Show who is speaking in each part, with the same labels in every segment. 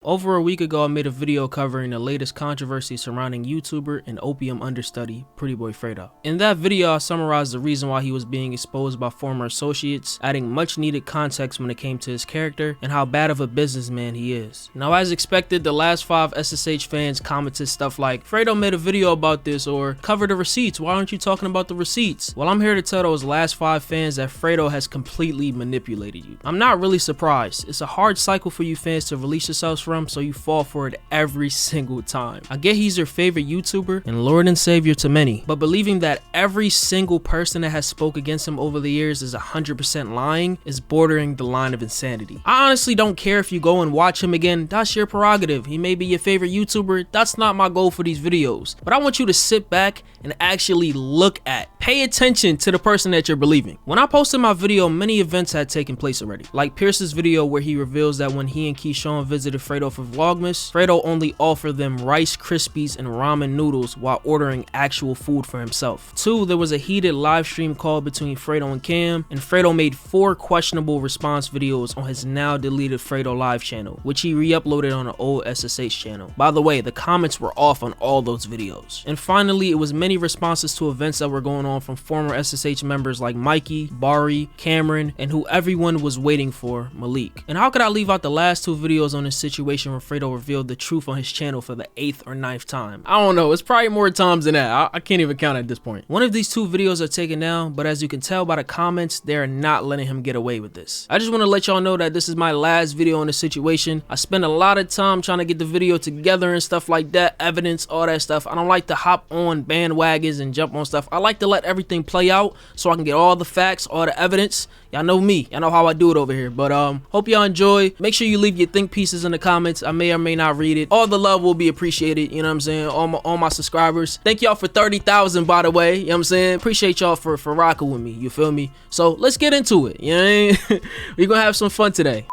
Speaker 1: Over a week ago, I made a video covering the latest controversy surrounding YouTuber and opium understudy PrettyBoyFredo. In that video, I summarized the reason why he was being exposed by former associates, adding much needed context when it came to his character and how bad of a businessman he is. Now, as expected, the last 5 SSH fans commented stuff like, "Fredo made a video about this," or "Cover the receipts, why aren't you talking about the receipts?" Well, I'm here to tell those last 5 fans that Fredo has completely manipulated you. I'm not really surprised. It's a hard cycle for you fans to release yourselves from, so you fall for it every single time. I get he's your favorite YouTuber and Lord and Savior to many, but believing that every single person that has spoke against him over the years is 100% lying is bordering the line of insanity. I honestly don't care if you go and watch him again, that's your prerogative. He may be your favorite YouTuber, that's not my goal for these videos. But I want you to sit back and actually look at, pay attention to the person that you're believing. When I posted my video, many events had taken place already. Like Pierce's video where he reveals that when he and Keyshawn visited Fredo for Vlogmas, Fredo only offered them Rice Krispies and ramen noodles while ordering actual food for himself. 2, there was a heated live stream call between Fredo and Cam, and Fredo made 4 questionable response videos on his now deleted Fredo Live channel, which he re-uploaded on an old SSH channel. By the way, the comments were off on all those videos. And finally, it was many responses to events that were going on from former SSH members like Mikey, Bari, Cameron, and who everyone was waiting for, Malik. And how could I leave out the last 2 videos on this situation where Fredo revealed the truth on his channel for the 8th or 9th time? I don't know, it's probably more times than that. I can't even count at this point. One of these 2 videos are taken down, but as you can tell by the comments, they're not letting him get away with this. I just want to let y'all know that this is my last video on the situation. I spent a lot of time trying to get the video together and stuff like that, evidence, all that stuff. I don't like to hop on bandwagons and jump on stuff. I like to let everything play out so I can get all the facts, all the evidence. Y'all know me, y'all know how I do it over here. But hope y'all enjoy. Make sure you leave your think pieces in the comments. I may or may not read it. All the love will be appreciated, you know what I'm saying? All my subscribers. Thank y'all for 30,000, by the way, you know what I'm saying? Appreciate y'all for rocking with me, you feel me? So let's get into it, you know what I mean? We're gonna have some fun today.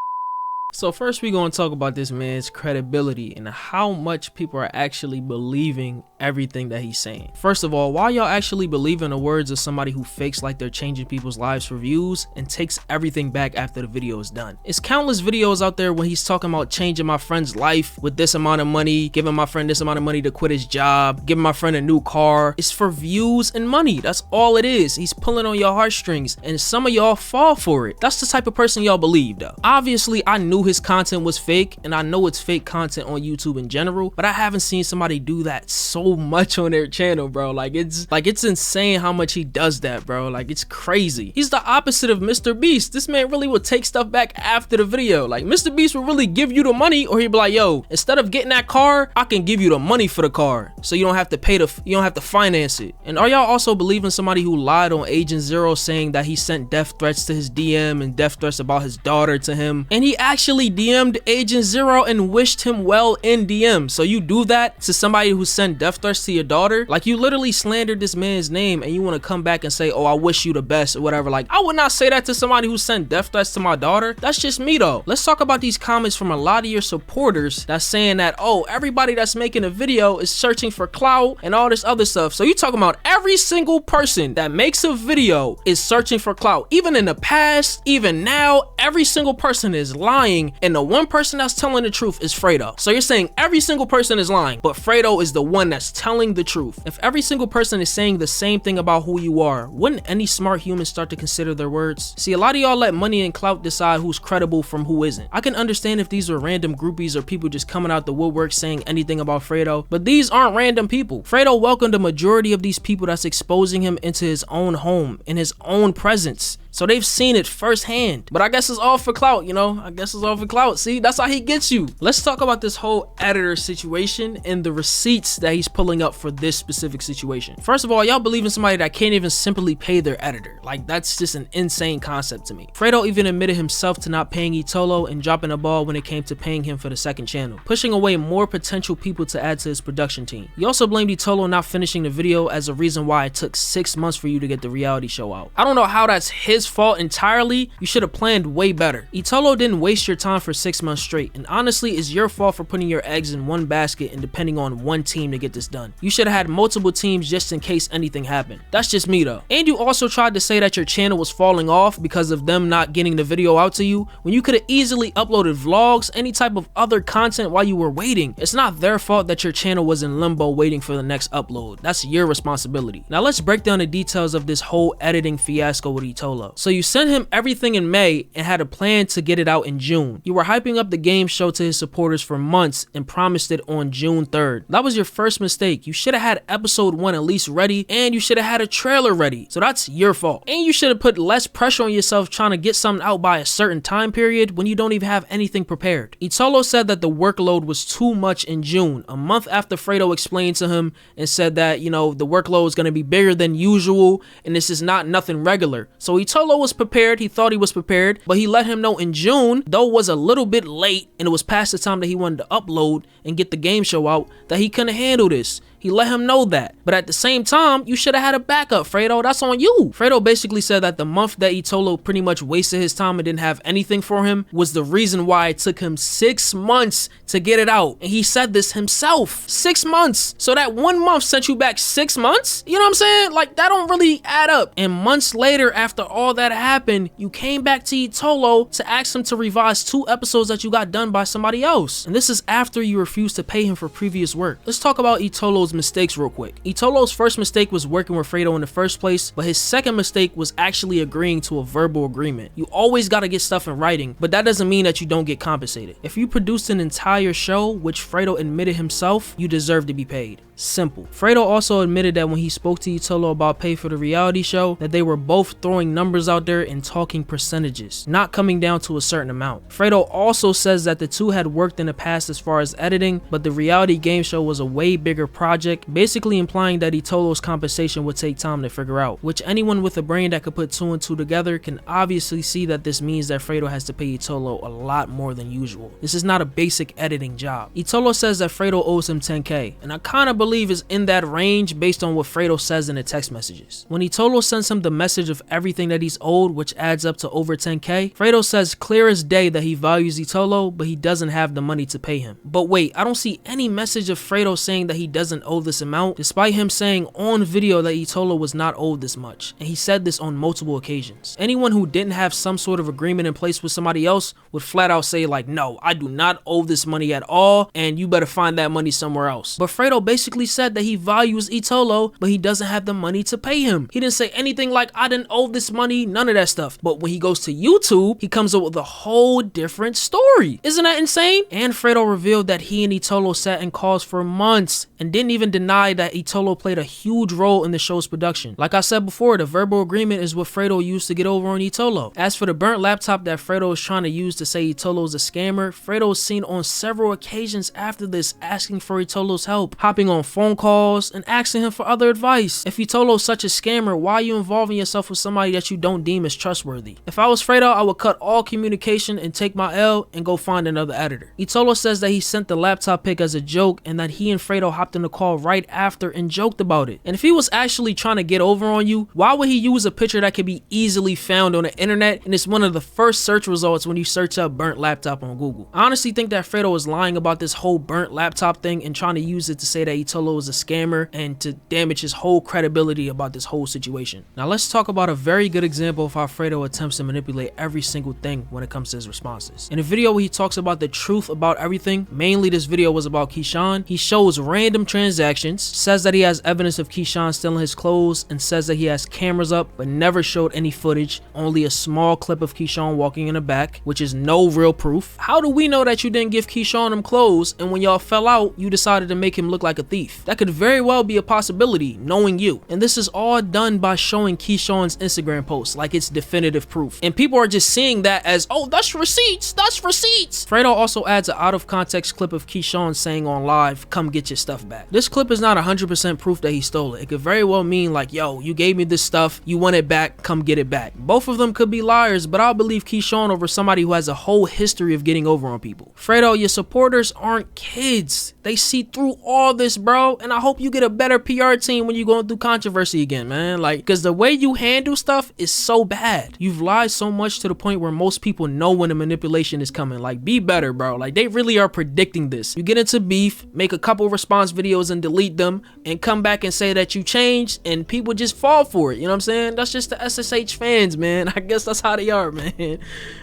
Speaker 1: So first we're going to talk about this man's credibility and how much people are actually believing everything that he's saying. First of all, why y'all actually believe in the words of somebody who fakes like they're changing people's lives for views and takes everything back after the video is done? It's countless videos out there when he's talking about changing my friend's life with this amount of money, giving my friend this amount of money to quit his job, giving my friend a new car. It's for views and money. That's all it is. He's pulling on your heartstrings and some of y'all fall for it. That's the type of person y'all believe though. Obviously, I knew his content was fake and I know it's fake content on YouTube in general, but I haven't seen somebody do that so much on their channel, bro. It's insane how much he does that, bro. Like, it's crazy. He's the opposite of Mr. Beast. This man really would take stuff back after the video. Like, Mr. Beast would really give you the money, or he'd be like, "Yo, instead of getting that car, I can give you the money for the car, so you don't have to pay you don't have to finance it." And are y'all also believing somebody who lied on Agent Zero saying that he sent death threats to his DM and death threats about his daughter to him, and he actually DM'd Agent Zero and wished him well in DM? So you do that to somebody who sent death threats to your daughter? Like, you literally slandered this man's name and you want to come back and say, "Oh, I wish you the best," or whatever. Like, I would not say that to somebody who sent death threats to my daughter. That's just me though. Let's talk about these comments from a lot of your supporters that's saying that, "Oh, everybody that's making a video is searching for clout and all this other stuff." So you talking about every single person that makes a video is searching for clout. Even in the past, even now, every single person is lying, and the one person that's telling the truth is Fredo. So you're saying every single person is lying, but Fredo is the one that's telling the truth. If every single person is saying the same thing about who you are, wouldn't any smart human start to consider their words? See, a lot of y'all let money and clout decide who's credible from who isn't. I can understand if these were random groupies or people just coming out the woodwork saying anything about Fredo, but these aren't random people. Fredo welcomed a majority of these people that's exposing him into his own home, in his own presence. So they've seen it firsthand. But I guess it's all for clout, you know? I guess it's all for clout. See, that's how he gets you. Let's talk about this whole editor situation and the receipts that he's pulling up for this specific situation. First of all, y'all believe in somebody that can't even simply pay their editor. Like, that's just an insane concept to me. Fredo even admitted himself to not paying Itolo and dropping the ball when it came to paying him for the second channel, pushing away more potential people to add to his production team. He also blamed Itolo not finishing the video as a reason why it took 6 months for you to get the reality show out. I don't know how that's his fault entirely. You should have planned way better. Itolo didn't waste your your time for 6 months straight, and honestly, it's your fault for putting your eggs in one basket and depending on one team to get this done. You should have had multiple teams just in case anything happened. That's just me though. And you also tried to say that your channel was falling off because of them not getting the video out to you, when you could have easily uploaded vlogs, any type of other content while you were waiting. It's not their fault that your channel was in limbo waiting for the next upload. That's your responsibility. Now let's break down the details of this whole editing fiasco with Itolo. So you sent him everything in May and had a plan to get it out in June. You were hyping up the game show to his supporters for months and promised it on June 3rd. That was your first mistake. You should have had episode 1 at least ready, and you should have had a trailer ready. So that's your fault. And you should have put less pressure on yourself trying to get something out by a certain time period when you don't even have anything prepared. Itolo said that the workload was too much in June, a month after Fredo explained to him and said that, you know, the workload is going to be bigger than usual and this is not nothing regular. So Itolo was prepared. He thought he was prepared, but he let him know in June, though it was a little bit late and it was past the time that he wanted to upload and get the game show out, that he couldn't handle this. He let him know that. But at the same time, you should have had a backup, Fredo. That's on you. Fredo basically said that the month that Itolo pretty much wasted his time and didn't have anything for him was the reason why it took him 6 months to get it out. And he said this himself. 6 months. So that 1 month sent you back 6 months? You know what I'm saying? Like, that don't really add up. And months later, after all that happened, you came back to Itolo to ask him to revise 2 episodes that you got done by somebody else. And this is after you refused to pay him for previous work. Let's talk about Itolo's mistakes real quick. Itolo's first mistake was working with Fredo in the first place, but his second mistake was actually agreeing to a verbal agreement. You always got to get stuff in writing, but that doesn't mean that you don't get compensated. If you produced an entire show, which Fredo admitted himself, you deserve to be paid. Simple. Fredo also admitted that when he spoke to Itolo about pay for the reality show, that they were both throwing numbers out there and talking percentages, not coming down to a certain amount. Fredo also says that the two had worked in the past as far as editing, but the reality game show was a way bigger project, basically implying that Itolo's compensation would take time to figure out, which anyone with a brain that could put 2 and 2 together can obviously see that this means that Fredo has to pay Itolo a lot more than usual. This is not a basic editing job. Itolo says that Fredo owes him 10K, and I kind of believe is in that range based on what Fredo says in the text messages. When Itolo sends him the message of everything that he's owed, which adds up to over 10K, Fredo says clear as day that he values Itolo, but he doesn't have the money to pay him. But wait, I don't see any message of Fredo saying that he doesn't owe this amount, despite him saying on video that Itolo was not owed this much, and he said this on multiple occasions. Anyone who didn't have some sort of agreement in place with somebody else would flat out say like, no, I do not owe this money at all, and you better find that money somewhere else. But Fredo basically said that he values Itolo, but he doesn't have the money to pay him. He didn't say anything like, I didn't owe this money, none of that stuff. But when he goes to YouTube, he comes up with a whole different story. Isn't that insane? And Fredo revealed that he and Itolo sat in calls for months and didn't even deny that Itolo played a huge role in the show's production. Like I said before, the verbal agreement is what Fredo used to get over on Itolo. As for the burnt laptop that Fredo is trying to use to say Itolo's a scammer, Fredo is seen on several occasions after this asking for Itolo's help, hopping on phone calls and asking him for other advice. If Itolo's such a scammer, why are you involving yourself with somebody that you don't deem as trustworthy? If I was Fredo, I would cut all communication and take my L and go find another editor. Itolo says that he sent the laptop pic as a joke and that he and Fredo hopped in the call right after and joked about it. And if he was actually trying to get over on you, why would he use a picture that could be easily found on the internet and it's one of the first search results when you search up burnt laptop on Google? I honestly think that Fredo is lying about this whole burnt laptop thing and trying to use it to say that Itolo is a scammer and to damage his whole credibility about this whole situation. Now let's talk about a very good example of how Fredo attempts to manipulate every single thing when it comes to his responses. In a video where he talks about the truth about everything, mainly this video was about Keyshawn, he shows random transactions, says that he has evidence of Keyshawn stealing his clothes, and says that he has cameras up but never showed any footage, only a small clip of Keyshawn walking in the back, which is no real proof. How do we know that you didn't give Keyshawn them clothes and when y'all fell out, you decided to make him look like a thief? That could very well be a possibility, knowing you. And this is all done by showing Keyshawn's Instagram posts like it's definitive proof. And people are just seeing that as, oh, that's receipts, that's receipts. Fredo also adds an out of context clip of Keyshawn saying on live, come get your stuff back. This this clip is not 100% proof that he stole it. It could very well mean like, yo, you gave me this stuff, you want it back, come get it back. Both of them could be liars, but I'll believe Keyshawn over somebody who has a whole history of getting over on people. Fredo, your supporters aren't kids. They see through all this, bro, and I hope you get a better PR team when you're going through controversy again, man. Like, because the way you handle stuff is so bad. You've lied so much to the point where most people know when the manipulation is coming. Like, be better, bro. Like, they really are predicting this. You get into beef, make a couple response videos and delete them, and come back and say that you changed, and people just fall for it. You know what I'm saying? That's just the SSH fans, man. I guess that's how they are, man.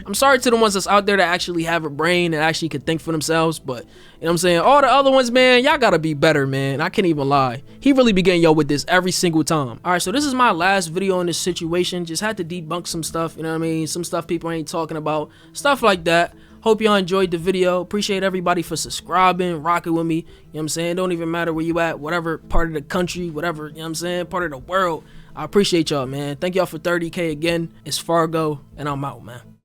Speaker 1: I'm sorry to the ones that's out there that actually have a brain and actually could think for themselves, but, you know what I'm saying? All the other ones, man, y'all gotta be better, man. I can't even lie. He really be getting yo with this every single time. All right, so this is my last video in this situation. Just had to debunk some stuff, you know what I mean? Some stuff people ain't talking about, stuff like that. Hope y'all enjoyed the video. Appreciate everybody for subscribing, rocking with me. You know what I'm saying? Don't even matter where you at, whatever part of the country, whatever, you know what I'm saying, part of the world. I appreciate y'all, man. Thank y'all for 30K again. It's Fargo, and I'm out, man.